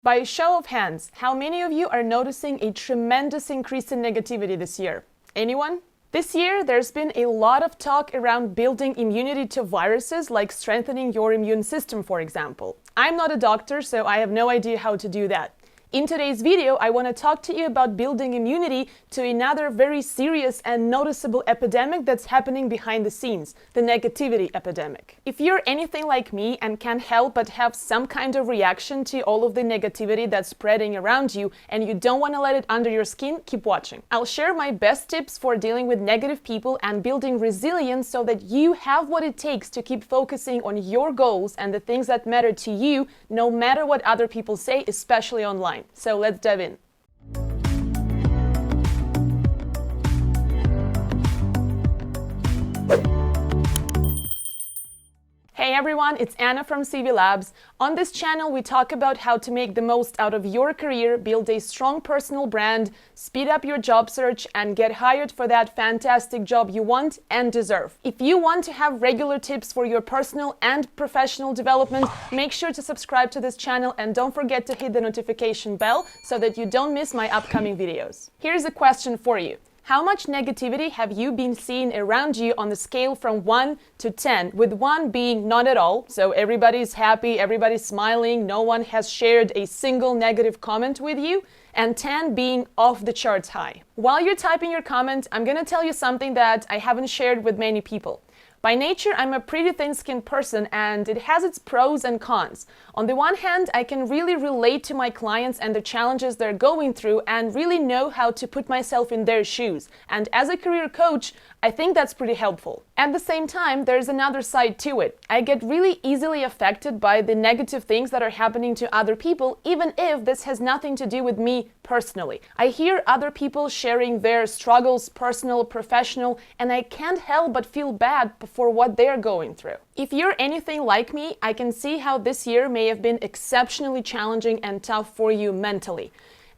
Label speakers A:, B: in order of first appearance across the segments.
A: By a show of hands, how many of you are noticing a tremendous increase in negativity this year? Anyone? This year, there's been a lot of talk around building immunity to viruses, like strengthening your immune system, for example. I'm not a doctor, so I have no idea how to do that. In today's video, I want to talk to you about building immunity to another very serious and noticeable epidemic that's happening behind the scenes, the negativity epidemic. If you're anything like me and can't help but have some kind of reaction to all of the negativity that's spreading around you and you don't want to let it under your skin, keep watching. I'll share my best tips for dealing with negative people and building resilience so that you have what it takes to keep focusing on your goals and the things that matter to you, no matter what other people say, especially online. So let's dive in. Hey everyone, it's Anna from CV Labs. On this channel, we talk about how to make the most out of your career, build a strong personal brand, speed up your job search, and get hired for that fantastic job you want and deserve. If you want to have regular tips for your personal and professional development, make sure to subscribe to this channel and don't forget to hit the notification bell so that you don't miss my upcoming videos. Here's a question for you. How much negativity have you been seeing around you on the scale from 1 to 10, with 1 being not at all, so everybody's happy, everybody's smiling, no one has shared a single negative comment with you, and 10 being off the charts high? While you're typing your comment, I'm gonna tell you something that I haven't shared with many people. By nature, I'm a pretty thin-skinned person and it has its pros and cons. On the one hand, I can really relate to my clients and the challenges they're going through and really know how to put myself in their shoes. And as a career coach, I think that's pretty helpful. At the same time, there's another side to it. I get really easily affected by the negative things that are happening to other people, even if this has nothing to do with me personally. I hear other people sharing their struggles, personal, professional, and I can't help but feel bad for what they're going through. If you're anything like me, I can see how this year may have been exceptionally challenging and tough for you mentally.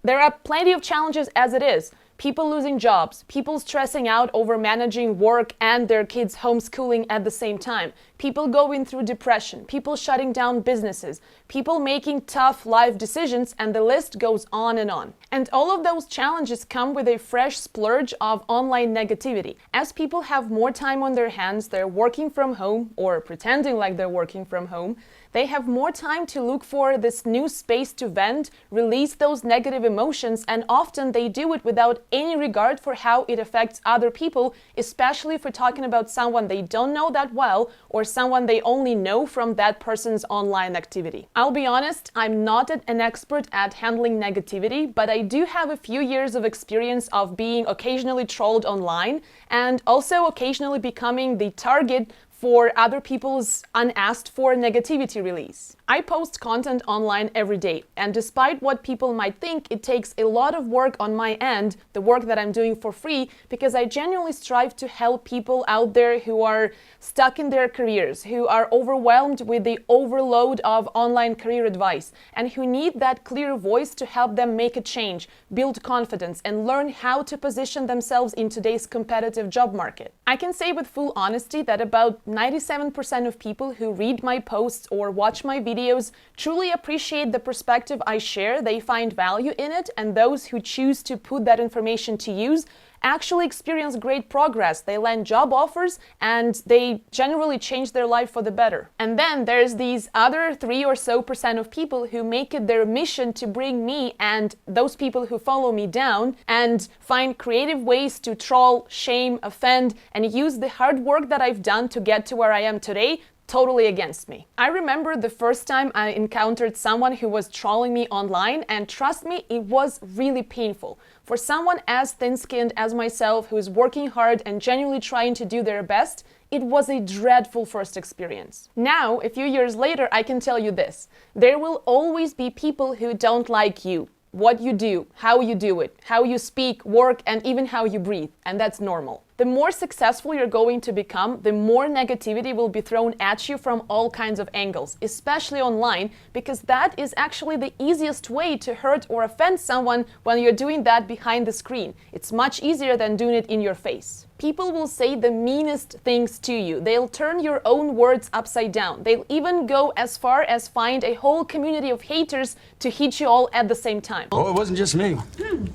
A: There are plenty of challenges as it is. People losing jobs, people stressing out over managing work and their kids' homeschooling at the same time, people going through depression, people shutting down businesses, people making tough life decisions, and the list goes on and on. And all of those challenges come with a fresh splurge of online negativity. As people have more time on their hands, they're working from home or pretending like they're working from home, they have more time to look for this new space to vent, release those negative emotions, and often they do it without any regard for how it affects other people, especially if we're talking about someone they don't know that well or someone they only know from that person's online activity. I'll be honest, I'm not an expert at handling negativity, but I do have a few years of experience of being occasionally trolled online and also occasionally becoming the target for other people's unasked for negativity release. I post content online every day, and despite what people might think, it takes a lot of work on my end, the work that I'm doing for free, because I genuinely strive to help people out there who are stuck in their careers, who are overwhelmed with the overload of online career advice, and who need that clear voice to help them make a change, build confidence, and learn how to position themselves in today's competitive job market. I can say with full honesty that about 97% of people who read my posts or watch my videos truly appreciate the perspective I share, they find value in it, and those who choose to put that information to use actually experience great progress. They land job offers and they generally change their life for the better. And then there's these other 3% or so of people who make it their mission to bring me and those people who follow me down and find creative ways to troll, shame, offend, and use the hard work that I've done to get to where I am today totally against me. I remember the first time I encountered someone who was trolling me online, and trust me, it was really painful. For someone as thin-skinned as myself, who is working hard and genuinely trying to do their best, it was a dreadful first experience. Now, a few years later, I can tell you this: there will always be people who don't like you, what you do, how you do it, how you speak, work, and even how you breathe, and that's normal. The more successful you're going to become, the more negativity will be thrown at you from all kinds of angles, especially online, because that is actually the easiest way to hurt or offend someone when you're doing that behind the screen. It's much easier than doing it in your face. People will say the meanest things to you. They'll turn your own words upside down. They'll even go as far as find a whole community of haters to hit you all at the same time.
B: Oh, it wasn't just me.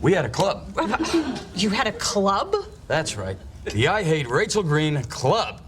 B: We had a club.
C: You had a club?
B: That's right. The I Hate Rachel Green Club.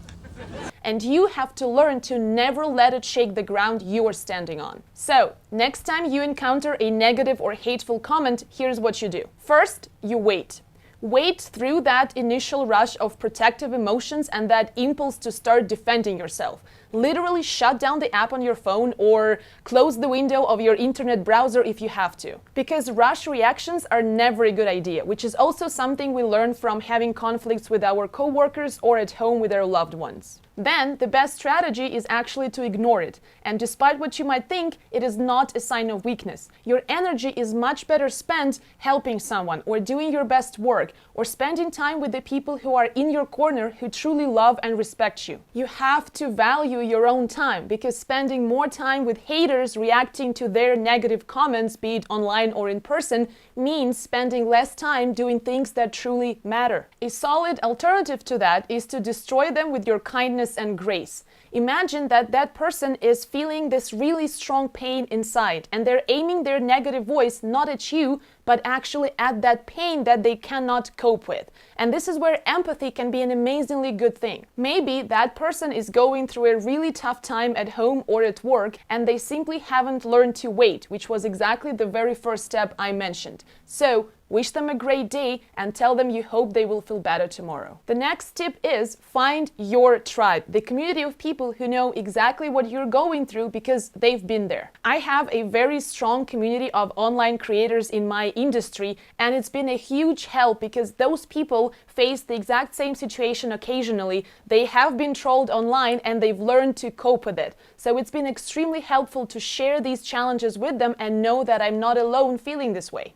A: And you have to learn to never let it shake the ground you are standing on. So, next time you encounter a negative or hateful comment, here's what you do. First, you wait. Wait through that initial rush of protective emotions and that impulse to start defending yourself. Literally shut down the app on your phone or close the window of your internet browser if you have to. Because rush reactions are never a good idea, which is also something we learn from having conflicts with our coworkers or at home with our loved ones. Then, the best strategy is actually to ignore it. And despite what you might think, it is not a sign of weakness. Your energy is much better spent helping someone or doing your best work or spending time with the people who are in your corner who truly love and respect you. You have to value your own time, because spending more time with haters reacting to their negative comments, be it online or in person, means spending less time doing things that truly matter. A solid alternative to that is to destroy them with your kindness and grace. Imagine that that person is feeling this really strong pain inside, and they're aiming their negative voice not at you, but actually at that pain that they cannot cope with. And this is where empathy can be an amazingly good thing. Maybe that person is going through a really tough time at home or at work, and they simply haven't learned to wait, which was exactly the very first step I mentioned. So, wish them a great day and tell them you hope they will feel better tomorrow. The next tip is find your tribe, the community of people who know exactly what you're going through because they've been there. I have a very strong community of online creators in my industry, and it's been a huge help because those people face the exact same situation occasionally. They have been trolled online and they've learned to cope with it. So it's been extremely helpful to share these challenges with them and know that I'm not alone feeling this way.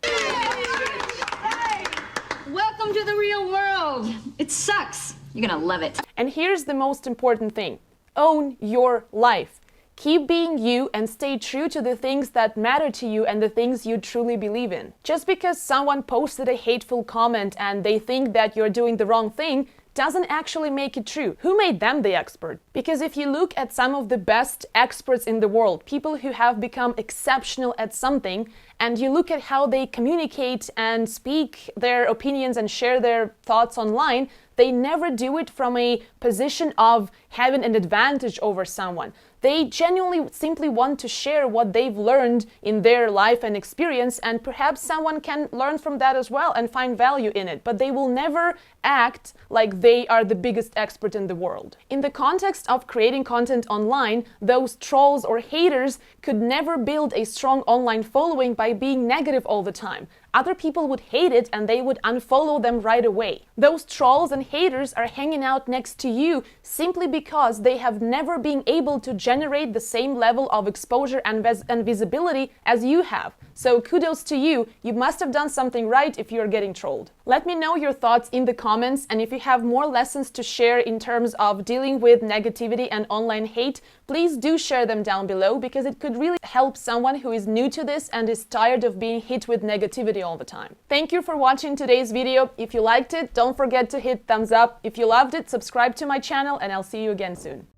C: Welcome to the real world. It sucks. You're gonna love it.
A: And here's the most important thing. Own your life. Keep being you and stay true to the things that matter to you and the things you truly believe in. Just because someone posted a hateful comment and they think that you're doing the wrong thing doesn't actually make it true. Who made them the expert? Because if you look at some of the best experts in the world, people who have become exceptional at something, and you look at how they communicate and speak their opinions and share their thoughts online, they never do it from a position of having an advantage over someone. They genuinely simply want to share what they've learned in their life and experience, and perhaps someone can learn from that as well and find value in it, but they will never act like they are the biggest expert in the world. In the context of creating content online, those trolls or haters could never build a strong online following by being negative all the time. Other people would hate it and they would unfollow them right away. Those trolls and haters are hanging out next to you simply because they have never been able to generate the same level of exposure and visibility as you have. So kudos to you, you must have done something right if you're getting trolled. Let me know your thoughts in the comments, and if you have more lessons to share in terms of dealing with negativity and online hate, please do share them down below, because it could really help someone who is new to this and is tired of being hit with negativity all the time. Thank you for watching today's video. If you liked it, don't forget to hit thumbs up. If you loved it, subscribe to my channel, and I'll see you again soon.